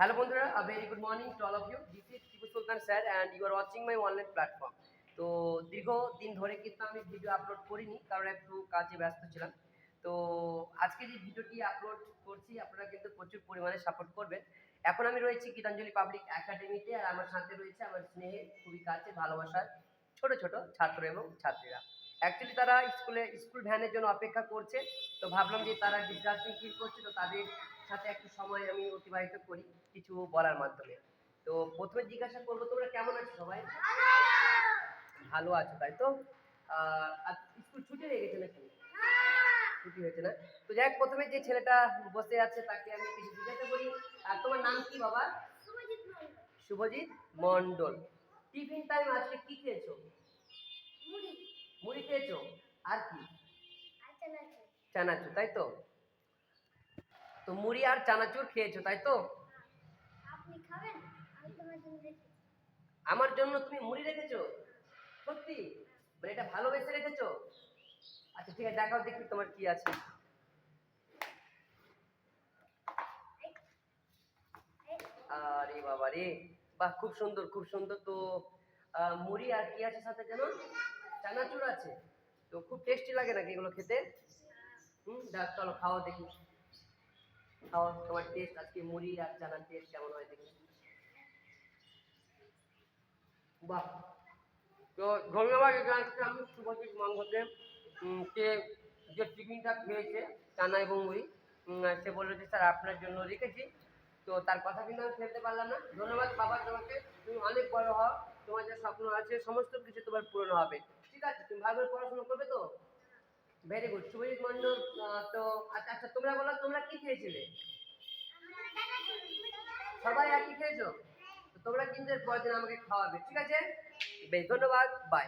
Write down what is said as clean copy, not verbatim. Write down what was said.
Hello বন্ধুরা, a very good morning to all of you. This is Tipu Sultan sir and you are watching my online platform. তো দীর্ঘ দিন ধরে কিন্তু আমি ভিডিও আপলোড করিনি কারণ একটু কাজে ব্যস্ত ছিলাম। তো আজকে যে ভিডিওটি আপলোড করছি আপনারা কিন্তু প্রচুর পরিমাণে সাপোর্ট করবেন। এখন আমি রয়েছি গীতাঞ্জলি পাবলিক একাডেমিতে আর আমার সাথে রয়েছে আমার স্নেহের খুবই কাছে ভালোবাসার ছোট ছোট ছাত্র এবং ছাত্রীরা। অ্যাকচুয়ালি তারা স্কুল ভ্যানের জন্য অপেক্ষা করছে। তো ভাবলাম যে তারা ডিসগাস্টিং ফিল করছে, তো তাদের সাথে একটু সময় আমি অতিবাহিত করি কিছু বলার মাধ্যমে। তো প্রথমে জিজ্ঞাসা করবো তোমরা কেমন আছো সবাই? ভালো আছো তাই তো? স্কুল ছুটি হয়ে গেছে নাকি? ছুটি হয়েছে না? তো যাই হোক, প্রথমে যে ছেলেটা বসে আছে তাকে আমি কিছু জিজ্ঞাসা করি। আর তোমার নাম কি বাবা? শুভজিৎ মন্ডল। টিফিন টাইম আজকে কি খেয়েছো? মুড়ি খেয়েছো? আর কি? চানাচুর তাই তো? তো মুড়ি আর চানাচুর খেয়েছো তাই তো? আমার জন্য তুমি মুড়ি রেখেছো? সত্যি? মানে এটা ভালোবেসে রেখেছো? আচ্ছা ঠিক আছে, দেখাও দেখি তোমার কি আছে। আরে বাবা রে, বাহ, খুব সুন্দর খুব সুন্দর। তো মুড়ি আর কি আছে সাথে যেন? চানাচুর আছে। তো খুব টেস্টি লাগে নাকি এগুলো খেতে? যাক চলো খাওয়া দেখি। খাওয়া, তোমার টেস্ট আজকে মুড়ি আর চানার টেস্ট কেমন হয় দেখি। বাহ, তো ধন্যবাদ। এটা আজকে আমি শুভজিৎ মঙ্গলকে সে যে টিফিনটা খেয়েছে চানা এবং মুড়ি, সে বললো যে স্যার আপনার জন্য রেখেছি। তো তার কথা কিন্তু আমি ফেলতে পারলাম না। ধন্যবাদ বাবা তোমাকে, তুমি অনেক বড় হও, তোমার যে স্বপ্ন আছে সমস্ত কিছু তোমার পূরণ হবে। ঠিক আছে, তুমি ভালো করে পড়াশোনা করবে তো? Very good Shubhajit Mondal. তো আচ্ছা আচ্ছা, তোমরা বলো তোমরা কি খেয়েছিলে? সবাই একই খেয়েছো? তো তোমরা কিন্তু এর পরের দিন আমাকে খাওয়াবে, ঠিক আছে? বেশ, ধন্যবাদ, বাই।